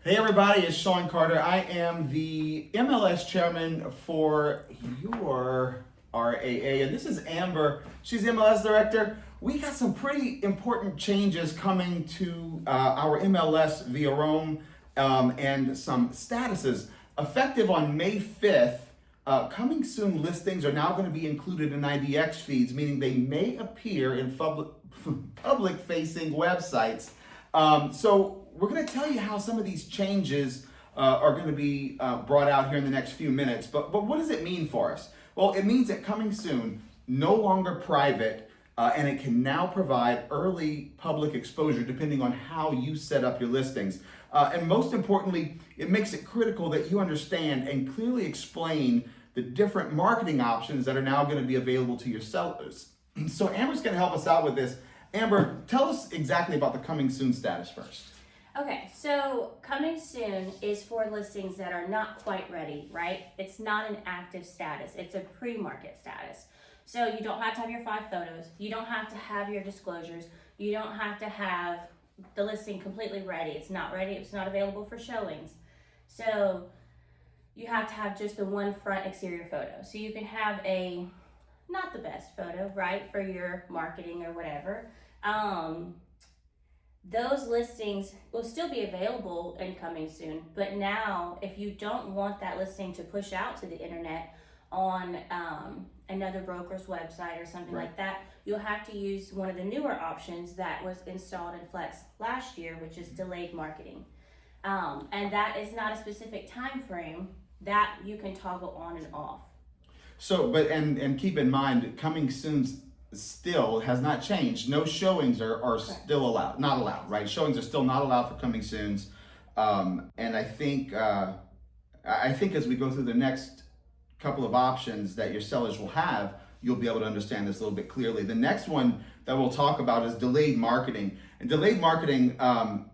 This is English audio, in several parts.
Hey everybody, it's Sean Carter. I am the MLS chairman for your RAA, and this is Amber. She's the MLS director. We got some pretty important changes coming to our MLS via Rome and some statuses. Effective on May 5th, coming soon listings are now going to be included in IDX feeds, meaning they may appear in public-facing websites. So we're going to tell you how some of these changes are going to be brought out here in the next few minutes. But what does it mean for us? Well, it means that coming soon, no longer private, and it can now provide early public exposure depending on how you set up your listings. And most importantly, it makes it critical that you understand and clearly explain the different marketing options that are now going to be available to your sellers. So Amber's going to help us out with this. Amber, tell us exactly about the coming soon status first. Okay, so coming soon is for listings that are not quite ready, right? It's not an active status, it's a pre-market status. So you don't have to have your 5 photos, you don't have to have your disclosures, you don't have to have the listing completely ready. It's not ready, it's not available for showings. So you have to have just the one front exterior photo. So you can have a, not the best photo, right, for your marketing or whatever. Those listings will still be available and coming soon, but now if you don't want that listing to push out to the internet on another broker's website or something like that, you'll have to use one of the newer options that was installed in Flex last year, which is delayed marketing. And that is not a specific time frame that you can toggle on and off. So, but and keep in mind, coming soon still has not changed. No showings are still allowed, not allowed, right? Showings are still not allowed for coming soons. And I think as we go through the next couple of options that your sellers will have, you'll be able to understand this a little bit clearly. The next one that we'll talk about is delayed marketing. And delayed marketing, I'm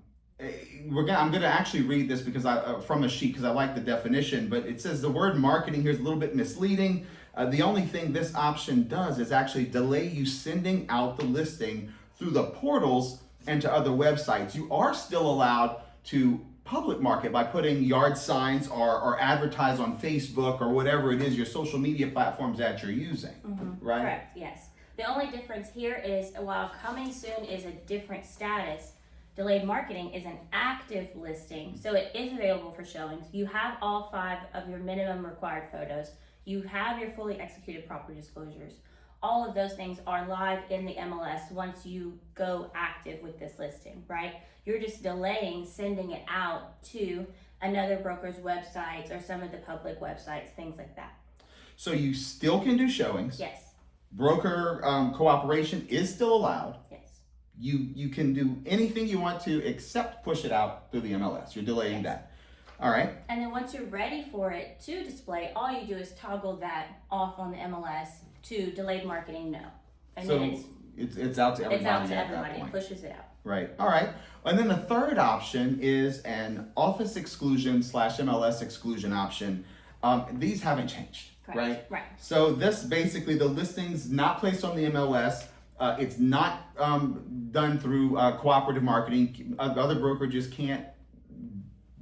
going to actually read this because from a sheet because I like the definition, but it says the word marketing here is a little bit misleading. The only thing this option does is actually delay you sending out the listing through the portals and to other websites. You are still allowed to public market by putting yard signs or advertise on Facebook or whatever it is, your social media platforms that you're using, right? Correct, yes. The only difference here is while coming soon is a different status, delayed marketing is an active listing, so it is available for showings. You have all 5 of your minimum required photos. You have your fully executed property disclosures. All of those things are live in the MLS once you go active with this listing, right? You're just delaying sending it out to another broker's websites or some of the public websites, things like that. So you still can do showings. Yes. Broker cooperation is still allowed. Yes. You can do anything you want to except push it out through the MLS. You're delaying that. All right. And then once you're ready for it to display, all you do is toggle that off on the MLS to delayed marketing, no. And so then it's out to everybody. it's out to at everybody. that point. It pushes it out. Right. All right. And then the third option is an office exclusion / MLS exclusion option. These haven't changed. Correct. Right. Right. So this basically the listings not placed on the MLS. It's not done through cooperative marketing. Other brokerages can't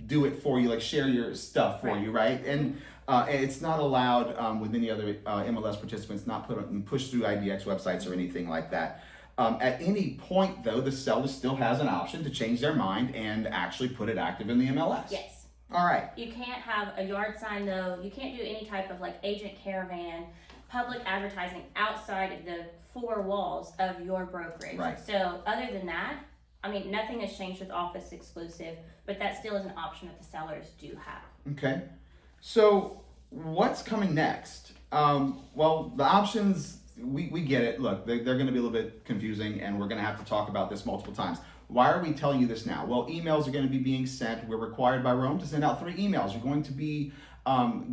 do it for you, like share your stuff for you, right? And it's not allowed with any other MLS participants, not pushed through IDX websites or anything like that. At any point, though, the seller still has an option to change their mind and actually put it active in the MLS. Yes. All right. You can't have a yard sign, though. You can't do any type of like agent caravan, public advertising outside of the 4 walls of your brokerage. Right. So other than that, I mean, nothing has changed with office exclusive, but that still is an option that the sellers do have. Okay. So what's coming next? Well, the options, we get it. Look, they're going to be a little bit confusing, and we're going to have to talk about this multiple times. Why are we telling you this now? Well, emails are going to be being sent. We're required by Rome to send out 3 emails. You're going to be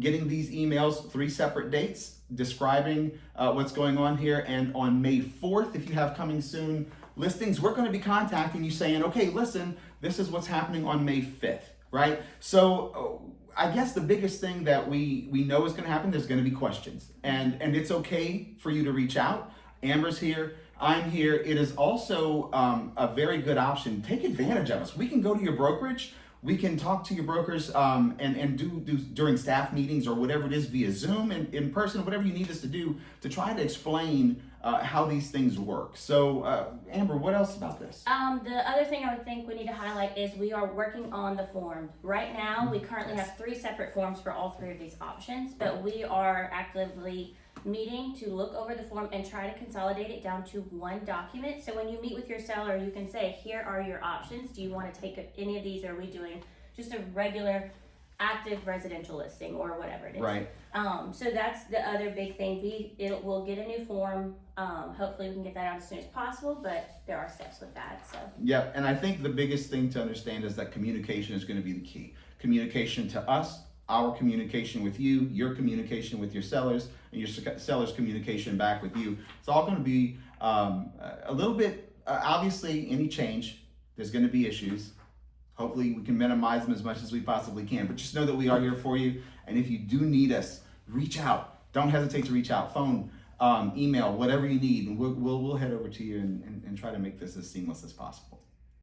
getting these emails 3 separate dates describing what's going on here. And on May 4th, if you have coming soon listings, we're going to be contacting you saying, okay, listen, this is what's happening on May 5th, right? So I guess the biggest thing that we know is going to happen, there's going to be questions. And it's okay for you to reach out. Amber's here. I'm here. It is also a very good option. Take advantage of us. We can go to your brokerage. We can talk to your brokers and do during staff meetings or whatever it is via Zoom and in person, whatever you need us to do to try to explain how these things work. So, Amber, what else about this? The other thing I would think we need to highlight is we are working on the form. Right now, we currently have 3 separate forms for all 3 of these options, but we are actively meeting to look over the form and try to consolidate it down to one document. So when you meet with your seller, you can say, here are your options. Do you want to take any of these, or are we doing just a regular active residential listing or whatever it is? Right. So that's the other big thing. We'll get a new form. Hopefully we can get that out as soon as possible, but there are steps with that. So Yep, and I think the biggest thing to understand is that communication is going to be the key. Communication to us, our communication with you, your communication with your sellers, and your sellers' communication back with you. It's all going to be a little bit, obviously, any change, there's going to be issues. Hopefully we can minimize them as much as we possibly can, but just know that we are here for you. And if you do need us, reach out. Don't hesitate to reach out. Phone, email, whatever you need, and we'll head over to you and try to make this as seamless as possible.